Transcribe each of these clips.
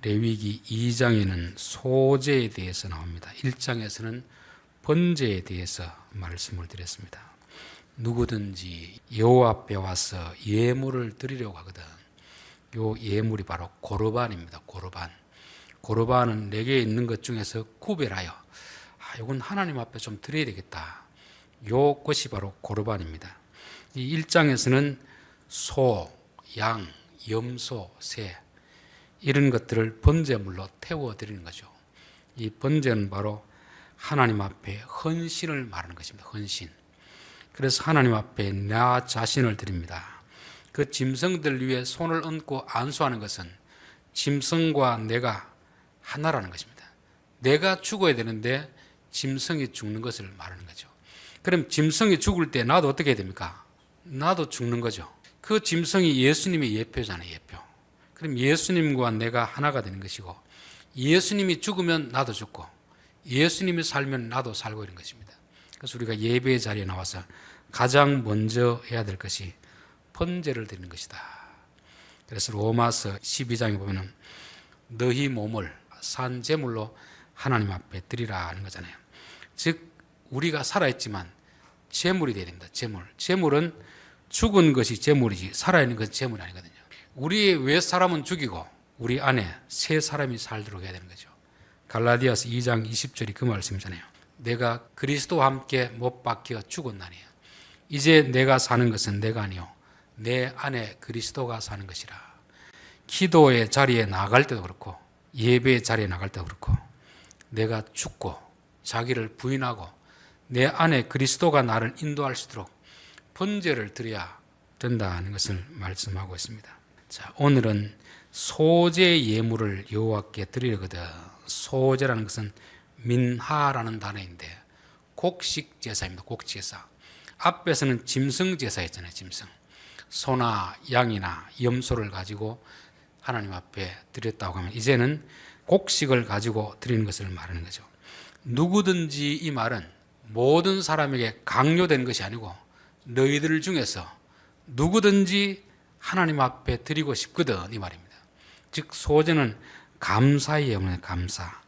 레위기 2장에는 소제에 대해서 나옵니다. 1장에서는 번제에 대해서 말씀을 드렸습니다. 누구든지 여호와 앞에 와서 예물을 드리려고 하거든. 요 예물이 바로 고르반입니다. 고르반은 내게 있는 것 중에서 구별하여 이건 하나님 앞에 좀 드려야 되겠다. 요 것이 바로 고르반입니다. 이 1장에서는 소, 양, 염소, 새 이런 것들을 번제물로 태워드리는 거죠. 이 번제는 바로 하나님 앞에 헌신을 말하는 것입니다. 헌신. 그래서 하나님 앞에 나 자신을 드립니다. 그 짐승들 위에 손을 얹고 안수하는 것은 짐승과 내가 하나라는 것입니다. 내가 죽어야 되는데 짐승이 죽는 것을 말하는 거죠. 그럼 짐승이 죽을 때 나도 어떻게 해야 됩니까? 나도 죽는 거죠. 그 짐승이 예수님의 예표잖아요. 예표. 그럼 예수님과 내가 하나가 되는 것이고, 예수님이 죽으면 나도 죽고 예수님이 살면 나도 살고 있는 것입니다. 그래서 우리가 예배의 자리에 나와서 가장 먼저 해야 될 것이 번제를 드리는 것이다. 그래서 로마서 12장에 보면 너희 몸을 산 제물로 하나님 앞에 드리라 하는 거잖아요. 즉 우리가 살아있지만 제물이 되어야 됩니다. 제물은 죽은 것이 제물이지 살아있는 것은 제물이 아니거든요. 우리의 왜 사람은 죽이고 우리 안에 새 사람이 살도록 해야 되는 거죠. 갈라디아서 2장 20절이 그 말씀이잖아요. 내가 그리스도와 함께 못 박혀 죽었나니 이제 내가 사는 것은 내가 아니요 내 안에 그리스도가 사는 것이라. 기도의 자리에 나갈 때도 그렇고 예배의 자리에 나갈 때도 그렇고 내가 죽고 자기를 부인하고 내 안에 그리스도가 나를 인도할 수 있도록 번제를 드려야 된다는 것을 말씀하고 있습니다. 자, 오늘은 소제 예물을 여호와께 드리거든. 소제라는 것은 민하라는 단어인데 곡식 제사입니다. 곡식 제사. 앞에서는 짐승 제사였잖아요. 짐승. 소나 양이나 염소를 가지고 하나님 앞에 드렸다고 하면 이제는 곡식을 가지고 드리는 것을 말하는 거죠. 누구든지 이 말은 모든 사람에게 강요된 것이 아니고 너희들 중에서 누구든지 하나님 앞에 드리고 싶거든 이 말입니다. 즉 소제는 감사의 예물이에요. 감사.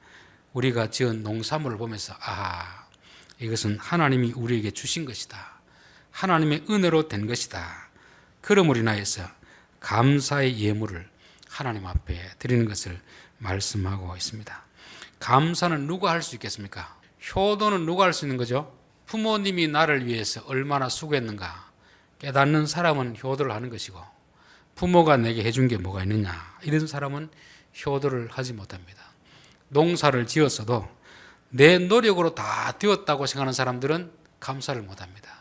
우리가 지은 농산물을 보면서 이것은 하나님이 우리에게 주신 것이다. 하나님의 은혜로 된 것이다. 그러므로 인하여서 감사의 예물을 하나님 앞에 드리는 것을 말씀하고 있습니다. 감사는 누가 할 수 있겠습니까? 효도는 누가 할 수 있는 거죠? 부모님이 나를 위해서 얼마나 수고했는가 깨닫는 사람은 효도를 하는 것이고, 부모가 내게 해준 게 뭐가 있느냐 이런 사람은 효도를 하지 못합니다. 농사를 지었어도 내 노력으로 다 되었다고 생각하는 사람들은 감사를 못합니다.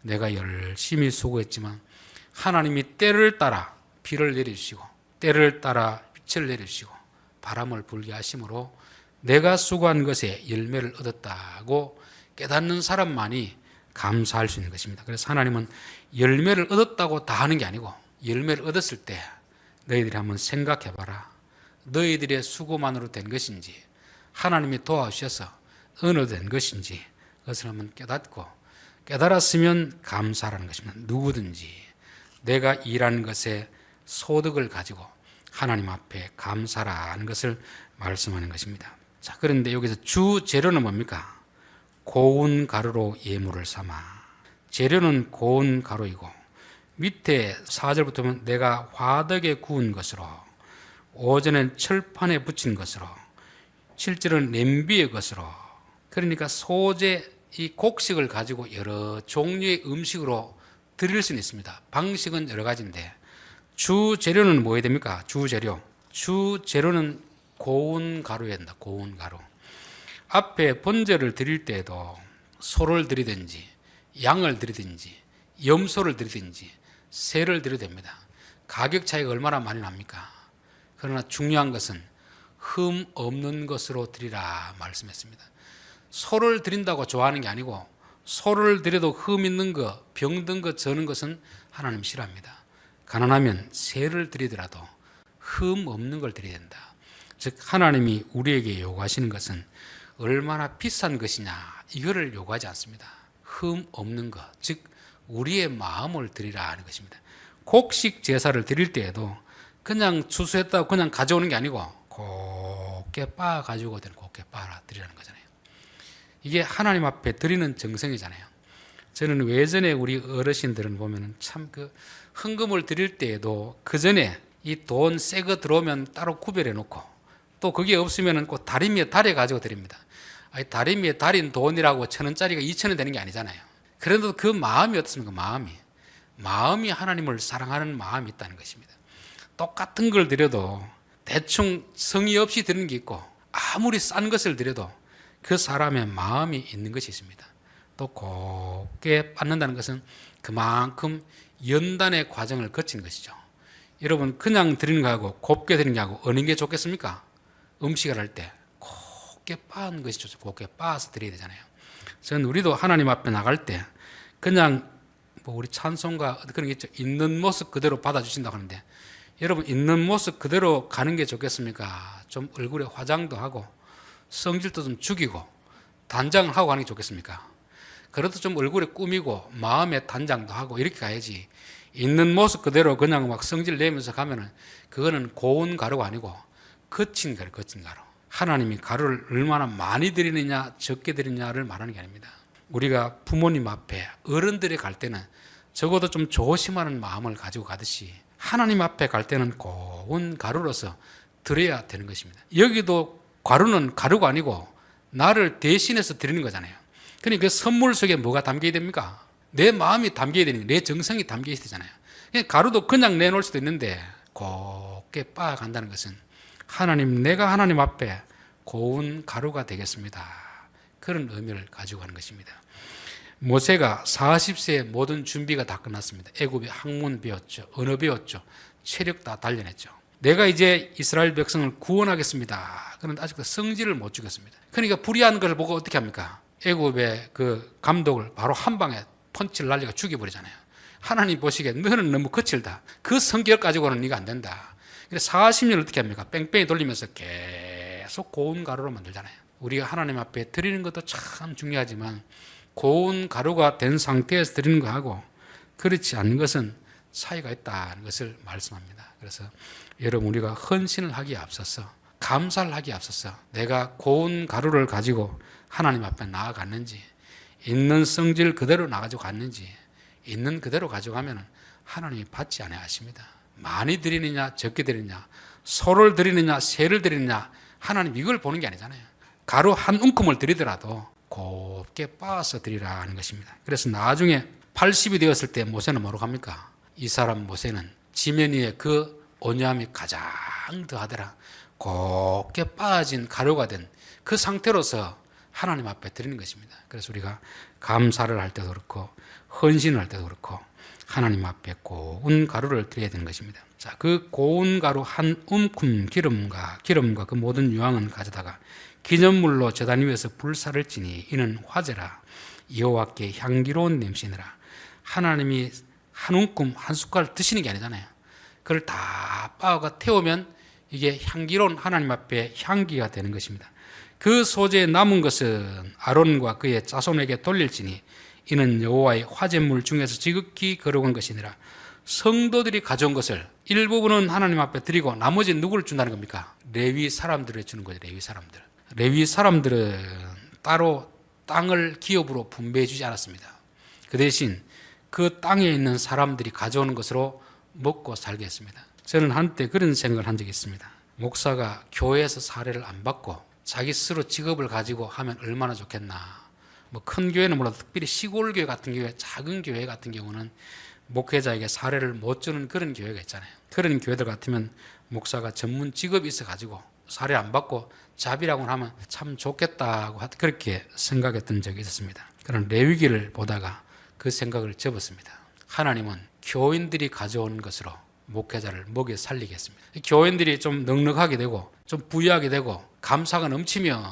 내가 열심히 수고했지만 하나님이 때를 따라 비를 내려주시고 때를 따라 빛을 내려주시고 바람을 불게 하심으로 내가 수고한 것에 열매를 얻었다고 깨닫는 사람만이 감사할 수 있는 것입니다. 그래서 하나님은 열매를 얻었다고 다 하는 게 아니고 열매를 얻었을 때 너희들이 한번 생각해봐라. 너희들의 수고만으로 된 것인지 하나님이 도와주셔서 은혜된 것인지 그것을 한번 깨닫고 깨달았으면 감사라는 것입니다. 누구든지 내가 일한 것에 소득을 가지고 하나님 앞에 감사라는 것을 말씀하는 것입니다. 자, 그런데 여기서 주 재료는 뭡니까? 고운 가루로 예물을 삼아. 재료는 고운 가루이고 밑에 4절부터 보면 내가 화덕에 구운 것으로 오전엔 철판에 붙인 것으로 7절은 냄비의 것으로. 그러니까 소재 이 곡식을 가지고 여러 종류의 음식으로 드릴 수는 있습니다. 방식은 여러 가지인데 주 재료는 뭐해야 됩니까? 주 재료는 고운 가루여야 된다. 고운 가루. 앞에 번제를 드릴 때에도 소를 드리든지 양을 드리든지 염소를 드리든지 새를 드려도 됩니다. 가격 차이가 얼마나 많이 납니까? 그러나 중요한 것은 흠 없는 것으로 드리라 말씀했습니다. 소를 드린다고 좋아하는 게 아니고 소를 드려도 흠 있는 거, 병든 거, 저는 것은 하나님 싫어합니다. 가난하면 새를 드리더라도 흠 없는 걸 드려야 된다. 즉 하나님이 우리에게 요구하시는 것은 얼마나 비싼 것이냐 이거를 요구하지 않습니다. 흠 없는 것, 즉 우리의 마음을 드리라 하는 것입니다. 곡식 제사를 드릴 때에도 그냥 추수했다고 그냥 가져오는 게 아니고 곱게 빻아가지고 곱게 빻아 드리라는 거잖아요. 이게 하나님 앞에 드리는 정성이잖아요. 저는 외전에 우리 어르신들은 보면은 참 그 헌금을 드릴 때에도 그 전에 이 돈 새 거 들어오면 따로 구별해 놓고 또 그게 없으면은 꼭 다리미에 달여 가지고 드립니다. 아니, 다리미에 달인 돈이라고 1,000원짜리가 2,000원 되는 게 아니잖아요. 그래도 그 마음이 어떻습니까? 마음이 하나님을 사랑하는 마음이 있다는 것입니다. 똑같은 걸 드려도 대충 성의 없이 드리는 게 있고 아무리 싼 것을 드려도 그 사람의 마음이 있는 것이 있습니다. 또 곱게 받는다는 것은 그만큼 연단의 과정을 거친 것이죠. 여러분, 그냥 드리는 거하고 곱게 드리는 거하고 어느 게 좋겠습니까? 음식을 할 때 곱게 빻은 것이 좋죠. 곱게 빻아서 드려야 되잖아요. 저는 우리도 하나님 앞에 나갈 때 그냥 뭐 우리 찬송가 그런 게 있죠. 있는 모습 그대로 받아주신다고 하는데, 여러분, 있는 모습 그대로 가는 게 좋겠습니까? 좀 얼굴에 화장도 하고 성질도 좀 죽이고 단장을 하고 가는 게 좋겠습니까? 그래도 좀 얼굴에 꾸미고 마음에 단장도 하고 이렇게 가야지, 있는 모습 그대로 그냥 막 성질 내면서 가면은 그거는 고운 가루가 아니고 거친 가루. 하나님이 가루를 얼마나 많이 드리느냐 적게 드리느냐를 말하는 게 아닙니다. 우리가 부모님 앞에 어른들이 갈 때는 적어도 좀 조심하는 마음을 가지고 가듯이 하나님 앞에 갈 때는 고운 가루로서 드려야 되는 것입니다. 여기도 가루는 가루가 아니고 나를 대신해서 드리는 거잖아요. 그러니까 그 선물 속에 뭐가 담겨야 됩니까? 내 마음이 담겨야 되는, 내 정성이 담겨야 되잖아요. 가루도 그냥 내놓을 수도 있는데 곱게 빻아간다는 것은 하나님, 내가 하나님 앞에 고운 가루가 되겠습니다, 그런 의미를 가지고 가는 것입니다. 모세가 40세에 모든 준비가 다 끝났습니다. 애굽의 학문 배웠죠. 언어 배웠죠. 체력 다 단련했죠. 내가 이제 이스라엘 백성을 구원하겠습니다. 그런데 아직도 성질을 못 주겠습니다. 그러니까 불의한 걸 보고 어떻게 합니까? 애굽의 그 감독을 바로 한 방에 펀치를 날려가 죽여버리잖아요. 하나님 보시기에 너는 너무 거칠다. 그 성격 가지고는 네가 안 된다. 그래서 40년을 어떻게 합니까? 뺑뺑이 돌리면서 계속 고운 가루로 만들잖아요. 우리가 하나님 앞에 드리는 것도 참 중요하지만 고운 가루가 된 상태에서 드리는 거하고 그렇지 않은 것은 차이가 있다는 것을 말씀합니다. 그래서 여러분, 우리가 헌신을 하기에 앞서서, 감사를 하기에 앞서서 내가 고운 가루를 가지고 하나님 앞에 나아갔는지, 있는 성질 그대로 나가지고 갔는지, 있는 그대로 가져가면 하나님이 받지 않아야 하십니다. 많이 드리느냐 적게 드리느냐, 소를 드리느냐 새를 드리느냐, 하나님 이걸 보는 게 아니잖아요. 가루 한 움큼을 드리더라도 곱게 빻아서 드리라 하는 것입니다. 그래서 나중에 80이 되었을 때 모세는 뭐라고 합니까? 이 사람 모세는 지면 위에 그 온유함이 가장 더하더라. 곱게 빻아진 가루가 된 그 상태로서 하나님 앞에 드리는 것입니다. 그래서 우리가 감사를 할 때도 그렇고 헌신을 할 때도 그렇고 하나님 앞에 고운 가루를 드려야 되는 것입니다. 자, 그 고운 가루 한 움큼 기름과 그 모든 유황은 가져다가 기념물로 제단 위에서 불사를 지니 이는 화제라. 여호와께 향기로운 냄새니라. 하나님이 한 움큼 한 숟갈 드시는 게 아니잖아요. 그걸 다 빻아가 태우면 이게 향기로운 하나님 앞에 향기가 되는 것입니다. 그 소재에 남은 것은 아론과 그의 자손에게 돌릴지니 이는 여호와의 화제물 중에서 지극히 거룩한 것이니라. 성도들이 가져온 것을 일부분은 하나님 앞에 드리고 나머지 누구를 준다는 겁니까? 레위 사람들을 주는 거죠. 레위 사람들은 따로 땅을 기업으로 분배해 주지 않았습니다. 그 대신 그 땅에 있는 사람들이 가져오는 것으로 먹고 살게 했습니다. 저는 한때 그런 생각을 한 적이 있습니다. 목사가 교회에서 사례를 안 받고 자기 스스로 직업을 가지고 하면 얼마나 좋겠나. 뭐 큰 교회는 몰라도 특별히 시골 교회 같은 경우에, 작은 교회 같은 경우는 목회자에게 사례를 못 주는 그런 교회가 있잖아요. 그런 교회들 같으면 목사가 전문 직업이 있어가지고 사례 안 받고 잡이라고 하면 참 좋겠다고 그렇게 생각했던 적이 있었습니다. 그런 레위기를 보다가 그 생각을 접었습니다. 하나님은 교인들이 가져온 것으로 목회자를 먹여 살리게 했습니다. 교인들이 좀 넉넉하게 되고 좀 부유하게 되고 감사가 넘치면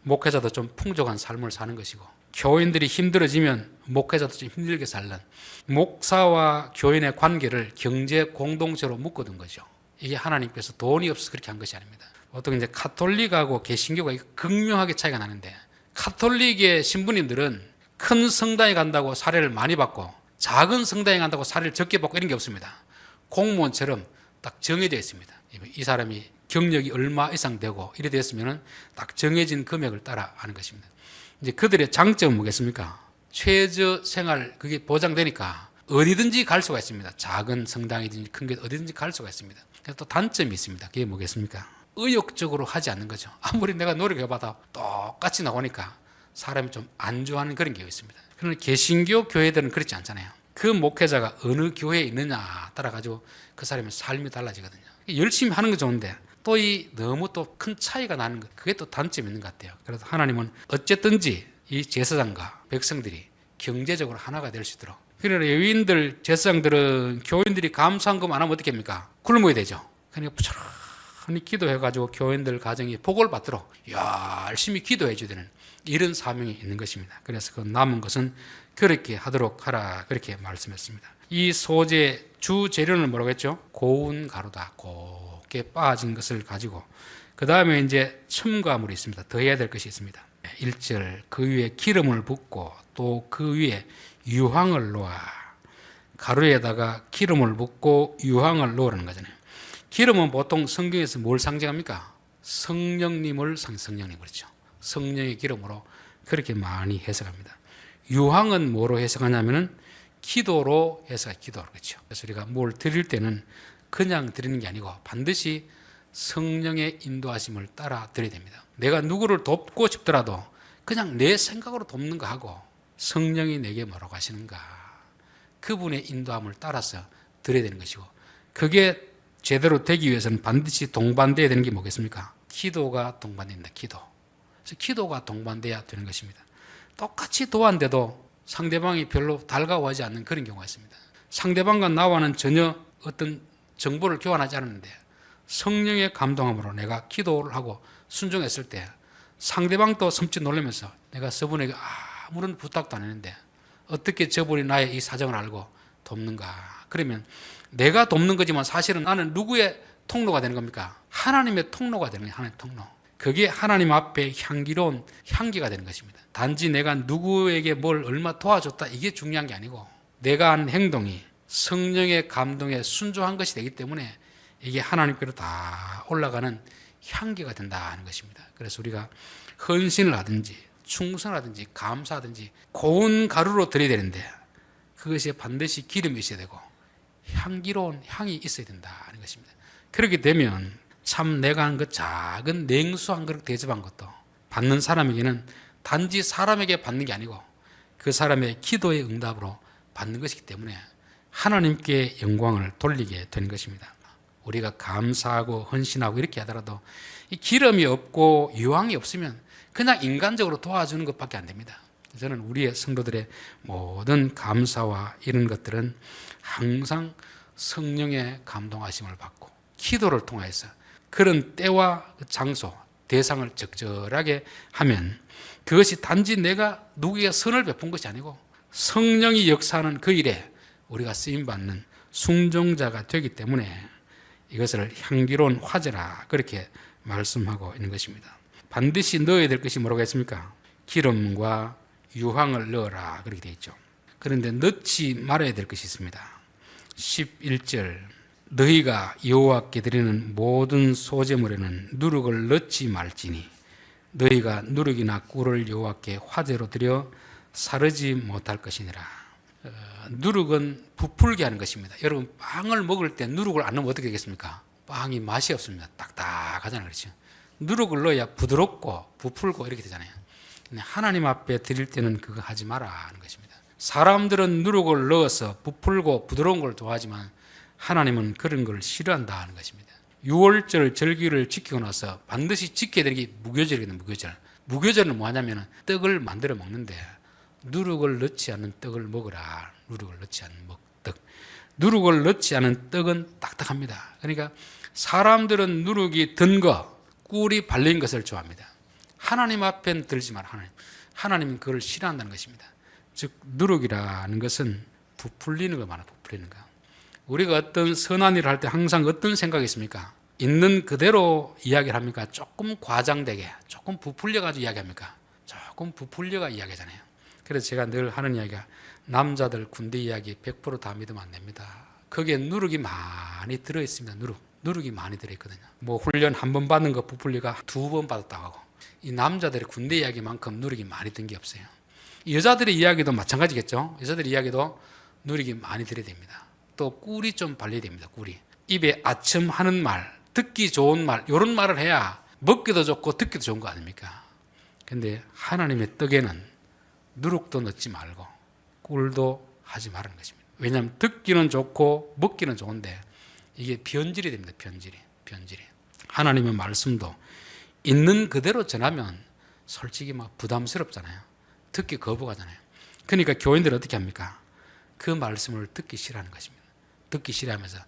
목회자도 좀 풍족한 삶을 사는 것이고, 교인들이 힘들어지면 목회자도 좀 힘들게 살는, 목사와 교인의 관계를 경제 공동체로 묶어둔 거죠. 이게 하나님께서 돈이 없어서 그렇게 한 것이 아닙니다. 보통 이제 카톨릭하고 개신교가 극명하게 차이가 나는데, 카톨릭의 신부님들은 큰 성당에 간다고 사례를 많이 받고 작은 성당에 간다고 사례를 적게 받고 이런 게 없습니다. 공무원처럼 딱 정해져 있습니다. 이 사람이 경력이 얼마 이상 되고 이래 됐으면 딱 정해진 금액을 따라 하는 것입니다. 이제 그들의 장점은 뭐겠습니까? 최저 생활 그게 보장되니까 어디든지 갈 수가 있습니다. 작은 성당이든지 큰 게 어디든지 갈 수가 있습니다. 그래서 또 단점이 있습니다. 그게 뭐겠습니까? 의욕적으로 하지 않는 거죠. 아무리 내가 노력해봐도 똑같이 나오니까 사람이 좀 안 좋아하는 그런 게 있습니다. 그러나 개신교 교회들은 그렇지 않잖아요. 그 목회자가 어느 교회에 있느냐 따라 가지고 그 사람의 삶이 달라지거든요. 열심히 하는 거 좋은데 또 이 너무 또 큰 차이가 나는 것, 그게 또 단점이 있는 것 같아요. 그래서 하나님은 어쨌든지 이 제사장과 백성들이 경제적으로 하나가 될 수 있도록. 그러나 레위인들, 제사장들은 교인들이 감사한금 안 하면 어떻게 합니까? 굶어야 되죠. 그러니까 부지런히 기도해가지고 교인들 가정이 복을 받도록 열심히 기도해 줘야 되는 이런 사명이 있는 것입니다. 그래서 그 남은 것은 그렇게 하도록 하라, 그렇게 말씀했습니다. 이 소재 주 재료는 뭐라고 했죠? 고운 가루다. 곱게 빻아진 것을 가지고 그 다음에 이제 첨가물이 있습니다. 더 해야 될 것이 있습니다. 1절 그 위에 기름을 붓고 또 그 위에 유황을 놓아. 가루에다가 기름을 붓고 유황을 놓으라는 거잖아요. 기름은 보통 성경에서 뭘 상징합니까? 성령님을 성령님 그렇죠. 성령의 기름으로 그렇게 많이 해석합니다. 유황은 뭐로 해석하냐면은 기도로 해석해. 기도로 그렇죠. 그래서 우리가 뭘 드릴 때는 그냥 드리는 게 아니고 반드시 성령의 인도하심을 따라 드려야 됩니다. 내가 누구를 돕고 싶더라도 그냥 내 생각으로 돕는 거 하고 성령이 내게 뭐라고 하시는가, 그분의 인도함을 따라서 드려야 되는 것이고, 그게 제대로 되기 위해서는 반드시 동반돼야 되는 게 뭐겠습니까? 기도가 동반됩니다. 기도. 그래서 기도가 동반돼야 되는 것입니다. 똑같이 도왔는데도 상대방이 별로 달가워하지 않는 그런 경우가 있습니다. 상대방과 나와는 전혀 어떤 정보를 교환하지 않았는데 성령의 감동함으로 내가 기도를 하고 순종했을 때 상대방도 섬찟 놀라면서 내가 저분에게 아무런 부탁도 안 했는데 어떻게 저분이 나의 이 사정을 알고 돕는가. 그러면 내가 돕는 거지만 사실은 나는 누구의 통로가 되는 겁니까? 하나님의 통로가 되는 거예요. 하나님의 통로. 그게 하나님 앞에 향기로운 향기가 되는 것입니다. 단지 내가 누구에게 뭘 얼마 도와줬다 이게 중요한 게 아니고 내가 한 행동이 성령의 감동에 순종한 것이 되기 때문에 이게 하나님께로 다 올라가는 향기가 된다는 것입니다. 그래서 우리가 헌신을 하든지 충성하든지 감사하든지 고운 가루로 드려야 되는데 그것이 반드시 기름이 있어야 되고 향기로운 향이 있어야 된다는 것입니다. 그렇게 되면 참 내가 한 그 작은 냉수 한 그릇 대접한 것도 받는 사람에게는 단지 사람에게 받는 게 아니고 그 사람의 기도의 응답으로 받는 것이기 때문에 하나님께 영광을 돌리게 되는 것입니다. 우리가 감사하고 헌신하고 이렇게 하더라도 이 기름이 없고 유황이 없으면 그냥 인간적으로 도와주는 것밖에 안 됩니다. 저는 우리의 성도들의 모든 감사와 이런 것들은 항상 성령의 감동하심을 받고 기도를 통해서 그런 때와 장소, 대상을 적절하게 하면 그것이 단지 내가 누구에게 선을 베푼 것이 아니고 성령이 역사하는 그 일에 우리가 쓰임받는 순종자가 되기 때문에 이것을 향기로운 화제라 그렇게 말씀하고 있는 것입니다. 반드시 넣어야 될 것이 뭐라고 했습니까? 기름과 유황을 넣어라 그렇게 되어 있죠. 그런데 넣지 말아야 될 것이 있습니다. 11절 너희가 여호와께 드리는 모든 소제물에는 누룩을 넣지 말지니 너희가 누룩이나 꿀을 여호와께 화제로 드려 사르지 못할 것이니라. 누룩은 부풀게 하는 것입니다. 여러분 빵을 먹을 때 누룩을 안 넣으면 어떻게 되겠습니까? 빵이 맛이 없습니다. 딱딱하잖아요. 그렇죠? 누룩을 넣어야 부드럽고 부풀고 이렇게 되잖아요. 근데 하나님 앞에 드릴 때는 그거 하지 마라 하는 것입니다. 사람들은 누룩을 넣어서 부풀고 부드러운 걸 좋아하지만 하나님은 그런 걸 싫어한다 하는 것입니다. 6월절 절기를 지키고 나서 반드시 지켜야 되는 게 무교절이거든요. 무교절. 무교절은 뭐 하냐면 떡을 만들어 먹는데 누룩을 넣지 않은 떡을 먹으라. 누룩을 넣지 않은 떡. 누룩을 넣지 않은 떡은 딱딱합니다. 그러니까 사람들은 누룩이 든 거, 꿀이 발린 것을 좋아합니다. 하나님 앞엔 들지 마라. 하나님은 그걸 싫어한다는 것입니다. 즉 누룩이라는 것은 부풀리는 거 많아. 부풀리는 거. 우리가 어떤 선한 일을 할 때 항상 어떤 생각이 있습니까? 있는 그대로 이야기를 합니까? 조금 과장되게, 조금 부풀려가지고 이야기합니까? 조금 부풀려가 이야기하잖아요. 그래서 제가 늘 하는 이야기가 남자들 군대 이야기 100% 다 믿으면 안 됩니다. 거기에 누룩이 많이 들어있습니다. 누룩. 누룩이 많이 들어있거든요. 뭐 훈련 한 번 받는 거 부풀리가 2번 받았다고 하고, 이 남자들의 군대 이야기만큼 누룩이 많이 든 게 없어요. 여자들의 이야기도 마찬가지겠죠. 여자들의 이야기도 누룩이 많이 들어야 됩니다. 또 꿀이 좀 발려야 됩니다. 꿀이. 입에 아첨 하는 말, 듣기 좋은 말, 이런 말을 해야 먹기도 좋고 듣기도 좋은 거 아닙니까? 근데 하나님의 떡에는 누룩도 넣지 말고 꿀도 하지 말라는 것입니다. 왜냐하면 듣기는 좋고 먹기는 좋은데 이게 변질이 됩니다. 변질이. 하나님의 말씀도 있는 그대로 전하면 솔직히 막 부담스럽잖아요. 듣기 거부하잖아요. 그러니까 교인들은 어떻게 합니까? 그 말씀을 듣기 싫어하는 것입니다. 듣기 싫어하면서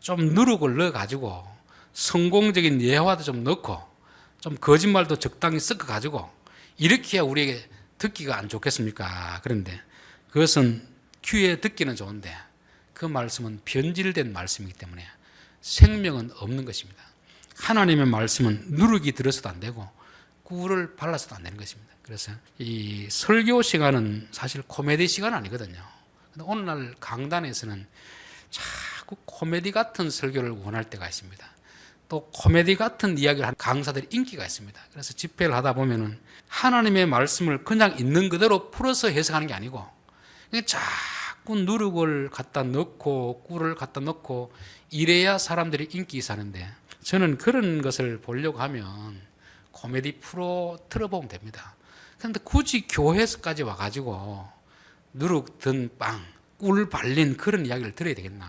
좀 누룩을 넣어가지고 성공적인 예화도 좀 넣고 좀 거짓말도 적당히 섞어가지고 이렇게 해야 우리에게 듣기가 안 좋겠습니까? 그런데 그것은 귀에 듣기는 좋은데 그 말씀은 변질된 말씀이기 때문에 생명은 없는 것입니다. 하나님의 말씀은 누룩이 들어서도 안 되고 꿀을 발라서도 안 되는 것입니다. 그래서 이 설교 시간은 사실 코미디 시간 아니거든요. 근데 오늘날 강단에서는 자꾸 코미디 같은 설교를 원할 때가 있습니다. 또 코미디 같은 이야기를 하는 강사들이 인기가 있습니다. 그래서 집회를 하다 보면은 하나님의 말씀을 그냥 있는 그대로 풀어서 해석하는 게 아니고 그냥 자꾸 누룩을 갖다 넣고 꿀을 갖다 넣고 이래야 사람들이 인기 사는데 저는 그런 것을 보려고 하면 코미디 프로 틀어보면 됩니다. 그런데 굳이 교회에서까지 와가지고 누룩 든 빵, 꿀 발린 그런 이야기를 들어야 되겠나?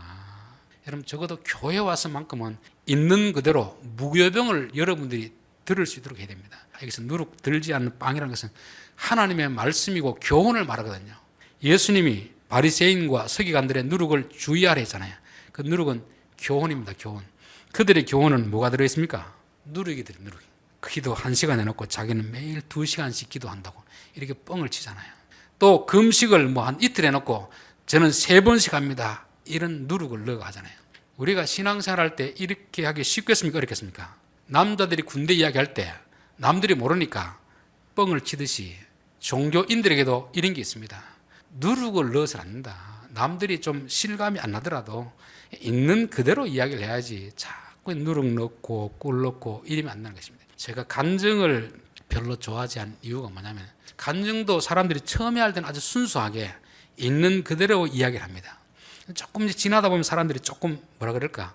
여러분 적어도 교회 와서만큼은 있는 그대로 무교병을 여러분들이 들을 수 있도록 해야 됩니다. 여기서 누룩 들지 않는 빵이라는 것은 하나님의 말씀이고 교훈을 말하거든요. 예수님이 바리새인과 서기관들의 누룩을 주의하라 했잖아요. 그 누룩은 교훈입니다. 교훈. 그들의 교훈은 뭐가 들어있습니까? 누룩이 들어요. 누룩. 기도 1시간 해놓고 자기는 매일 2시간씩 기도한다고 이렇게 뻥을 치잖아요. 또 금식을 뭐 한 이틀 해놓고 저는 3번씩 합니다. 이런 누룩을 넣어 하잖아요. 우리가 신앙생활할 때 이렇게 하기 쉽겠습니까? 어렵겠습니까? 남자들이 군대 이야기할 때 남들이 모르니까 뻥을 치듯이 종교인들에게도 이런 게 있습니다. 누룩을 넣어서는 안 된다. 남들이 좀 실감이 안 나더라도 있는 그대로 이야기를 해야지 자꾸 누룩 넣고 꿀 넣고 이러면 안 나는 것입니다. 제가 간증을 별로 좋아하지 않은 이유가 뭐냐면 간증도 사람들이 처음에 할 때는 아주 순수하게 있는 그대로 이야기를 합니다. 조금 지나다 보면 사람들이 조금 뭐라 그럴까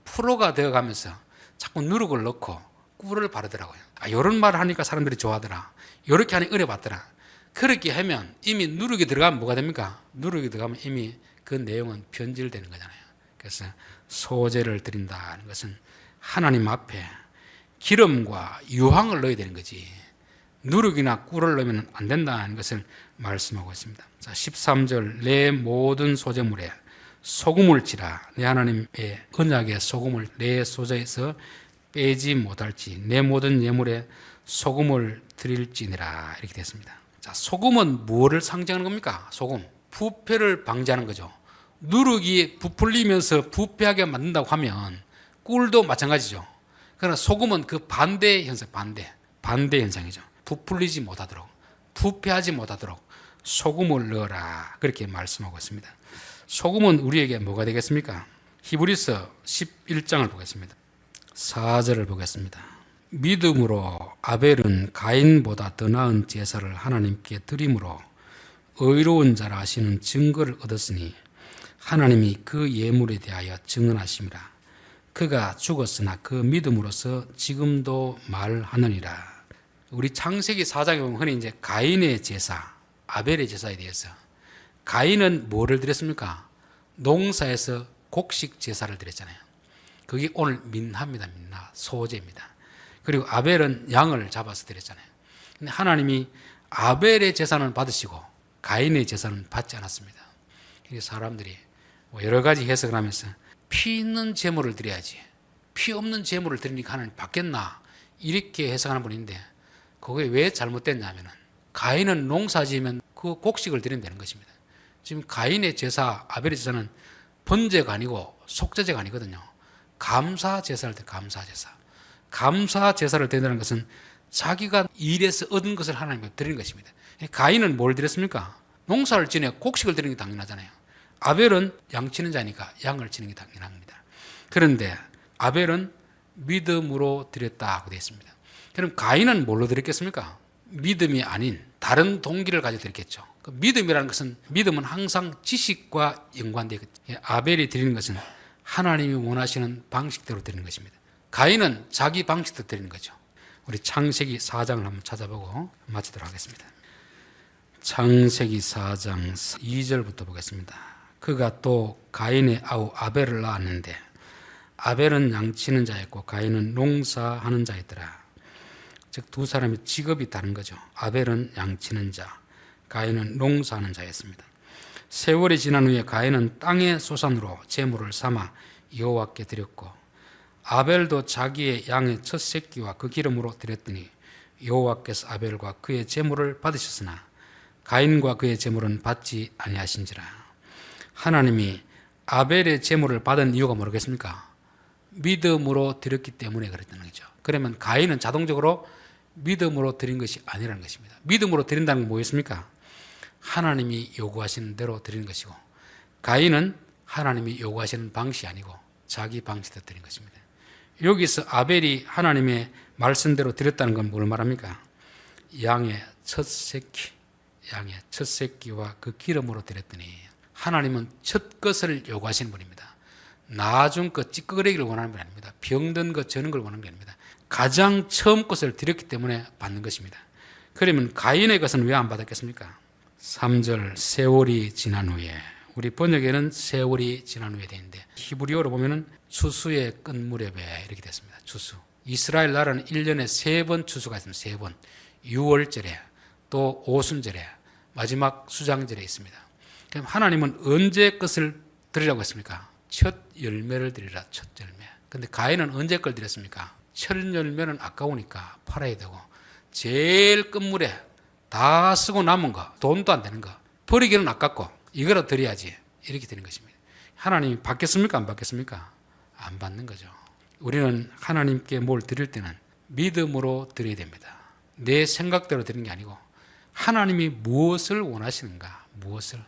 프로가 되어가면서 자꾸 누룩을 넣고 꿀을 바르더라고요. 이런 말을 하니까 사람들이 좋아하더라. 이렇게 하니 어려봤더라. 그렇게 하면 이미 누룩이 들어가면 뭐가 됩니까? 누룩이 들어가면 이미 그 내용은 변질되는 거잖아요. 그래서 소제를 드린다는 것은 하나님 앞에 기름과 유황을 넣어야 되는 거지 누룩이나 꿀을 넣으면 안 된다는 것을 말씀하고 있습니다. 자, 13절 내 모든 소제물에 소금을 치라. 내 하나님의 언약의 소금을 내 소재에서 빼지 못할지 내 모든 예물에 소금을 드릴지니라. 이렇게 됐습니다. 자, 소금은 무엇을 상징하는 겁니까? 소금. 부패를 방지하는 거죠. 누룩이 부풀리면서 부패하게 만든다고 하면 꿀도 마찬가지죠. 그러나 소금은 그 반대의 현상, 반대 현상이죠. 부풀리지 못하도록, 부패하지 못하도록 소금을 넣어라. 그렇게 말씀하고 있습니다. 소금은 우리에게 뭐가 되겠습니까? 히브리서 11장을 보겠습니다. 4절을 보겠습니다. 믿음으로 아벨은 가인보다 더 나은 제사를 하나님께 드림으로 의로운 자라 하시는 증거를 얻었으니 하나님이 그 예물에 대하여 증언하심이라. 그가 죽었으나 그 믿음으로서 지금도 말하느니라. 우리 창세기 4장에 보면 흔히 이제 가인의 제사, 아벨의 제사에 대해서 가인은 뭐를 드렸습니까? 농사에서 곡식 제사를 드렸잖아요. 그게 오늘 민하입니다. 민하, 소제입니다. 그리고 아벨은 양을 잡아서 드렸잖아요. 근데 하나님이 아벨의 제사는 받으시고 가인의 제사는 받지 않았습니다. 사람들이 여러 가지 해석을 하면서 피 있는 제물을 드려야지 피 없는 제물을 드리니까 하나님 받겠나 이렇게 해석하는 분인데 그게 왜 잘못됐냐 하면 가인은 농사 지으면 그 곡식을 드리면 되는 것입니다. 지금 가인의 제사, 아벨의 제사는 번제가 아니고 속죄제가 아니거든요. 감사 제사를 드려요. 감사 제사. 감사 제사를 드린다는 것은 자기가 일해서 얻은 것을 하나님께 드리는 것입니다. 가인은 뭘 드렸습니까? 농사를 지내 곡식을 드리는 게 당연하잖아요. 아벨은 양 치는 자니까 양을 치는 게 당연합니다. 그런데 아벨은 믿음으로 드렸다고 되어 있습니다. 그럼 가인은 뭘로 드렸겠습니까? 믿음이 아닌 다른 동기를 가지고 드렸겠죠. 그 믿음이라는 것은, 믿음은 항상 지식과 연관되어 있거든요. 아벨이 드리는 것은 하나님이 원하시는 방식대로 드리는 것입니다. 가인은 자기 방식대로 드리는 거죠. 우리 창세기 4장을 한번 찾아보고 마치도록 하겠습니다. 창세기 4장 2절부터 보겠습니다. 그가 또 가인의 아우 아벨을 낳았는데 아벨은 양치는 자였고 가인은 농사하는 자였더라. 즉 두 사람의 직업이 다른 거죠. 아벨은 양치는 자, 가인은 농사하는 자였습니다. 세월이 지난 후에 가인은 땅의 소산으로 제물을 삼아 여호와께 드렸고 아벨도 자기의 양의 첫 새끼와 그 기름으로 드렸더니 여호와께서 아벨과 그의 제물을 받으셨으나 가인과 그의 제물은 받지 아니하신지라. 하나님이 아벨의 제물을 받은 이유가 뭐겠습니까? 믿음으로 드렸기 때문에 그랬다는 거죠. 그러면 가인은 자동적으로 믿음으로 드린 것이 아니라는 것입니다. 믿음으로 드린다는 건 뭐였습니까? 하나님이 요구하시는 대로 드리는 것이고, 가인은 하나님이 요구하시는 방식이 아니고 자기 방식대로 드린 것입니다. 여기서 아벨이 하나님의 말씀대로 드렸다는 건 뭘 말합니까? 양의 첫 새끼와 그 기름으로 드렸더니, 하나님은 첫 것을 요구하시는 분입니다. 나중 것 찌꺼기를 원하는 분이 아닙니다. 병든 것 저는 걸 원하는 게 아닙니다. 가장 처음 것을 드렸기 때문에 받는 것입니다. 그러면 가인의 것은 왜 안 받았겠습니까? 3절 세월이 지난 후에, 우리 번역에는 세월이 지난 후에 되는데 히브리어로 보면은 추수의 끝 무렵에 이렇게 됐습니다. 추수. 이스라엘 나라는 1년에 3번 추수가 있습니다. 3번. 6월절에 또 오순절에 마지막 수장절에 있습니다. 그럼 하나님은 언제 것을 드리라고 했습니까? 첫 열매를 드리라. 첫 열매. 근데 가인은 언제 걸 드렸습니까? 첫 열매는 아까우니까 팔아야 되고 제일 끝물에 다 쓰고 남은 거, 돈도 안 되는 거 버리기는 아깝고 이거라 드려야지, 이렇게 되는 것입니다. 하나님이 받겠습니까? 안 받겠습니까? 안 받는 거죠. 우리는 하나님께 뭘 드릴 때는 믿음으로 드려야 됩니다. 내 생각대로 드리는 게 아니고 하나님이 무엇을 원하시는가, 무엇을.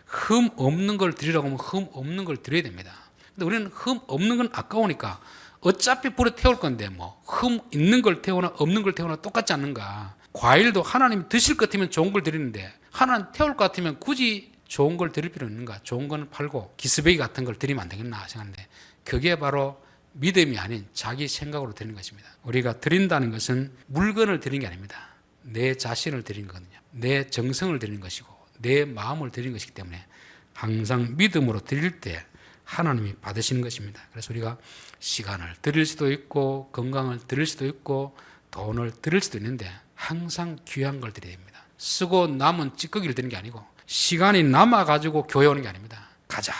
흠 없는 걸 드리라고 하면 흠 없는 걸 드려야 됩니다. 근데 우리는 흠 없는 건 아까우니까 어차피 불에 태울 건데 뭐 흠 있는 걸 태우나 없는 걸 태우나 똑같지 않는가. 과일도 하나님 드실 것 같으면 좋은 걸 드리는데 하나님 태울 것 같으면 굳이 좋은 걸 드릴 필요 있는가? 좋은 거는 팔고 기스베기 같은 걸 드리면 안 되겠나 생각하는데, 그게 바로 믿음이 아닌 자기 생각으로 드리는 것입니다. 우리가 드린다는 것은 물건을 드리는 게 아닙니다. 내 자신을 드리는 거거든요. 내 정성을 드리는 것이고 내 마음을 드리는 것이기 때문에 항상 믿음으로 드릴 때 하나님이 받으시는 것입니다. 그래서 우리가 시간을 드릴 수도 있고 건강을 드릴 수도 있고 돈을 드릴 수도 있는데 항상 귀한 걸 드려야 됩니다. 쓰고 남은 찌꺼기를 드리는 게 아니고 시간이 남아가지고 교회 오는 게 아닙니다. 가장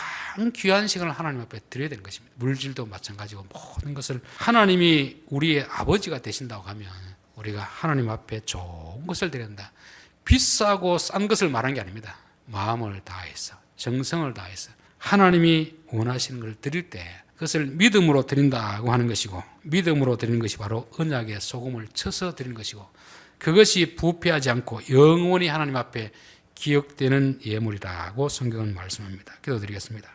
귀한 시간을 하나님 앞에 드려야 되는 것입니다. 물질도 마찬가지고 모든 것을 하나님이 우리의 아버지가 되신다고 하면 우리가 하나님 앞에 좋은 것을 드려야 한다. 비싸고 싼 것을 말하는 게 아닙니다. 마음을 다해서 정성을 다해서 하나님이 원하시는 걸 드릴 때 그것을 믿음으로 드린다고 하는 것이고, 믿음으로 드리는 것이 바로 언약의 소금을 쳐서 드리는 것이고, 그것이 부패하지 않고 영원히 하나님 앞에 기억되는 예물이라고 성경은 말씀합니다. 기도드리겠습니다.